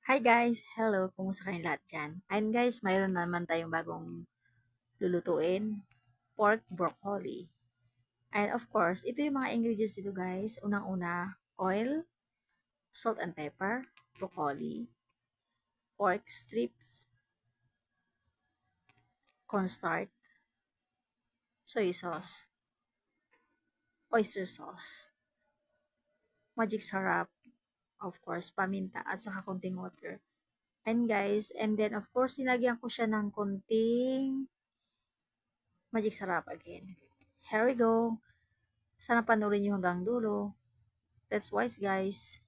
Hi guys! Hello! Kumusta kayong lahat dyan? Ayun guys, mayroon naman tayong bagong lulutuin. Pork broccoli. And of course, ito yung mga ingredients dito guys. Unang-una, oil, salt and pepper, broccoli, pork strips, cornstarch, soy sauce, oyster sauce, magic syrup, of course, paminta, at saka konting water. And guys, and then of course, sinagyan ko siya ng konting magic syrup again. Here we go! Sana panoorin niyo hanggang dulo. That's wise, guys.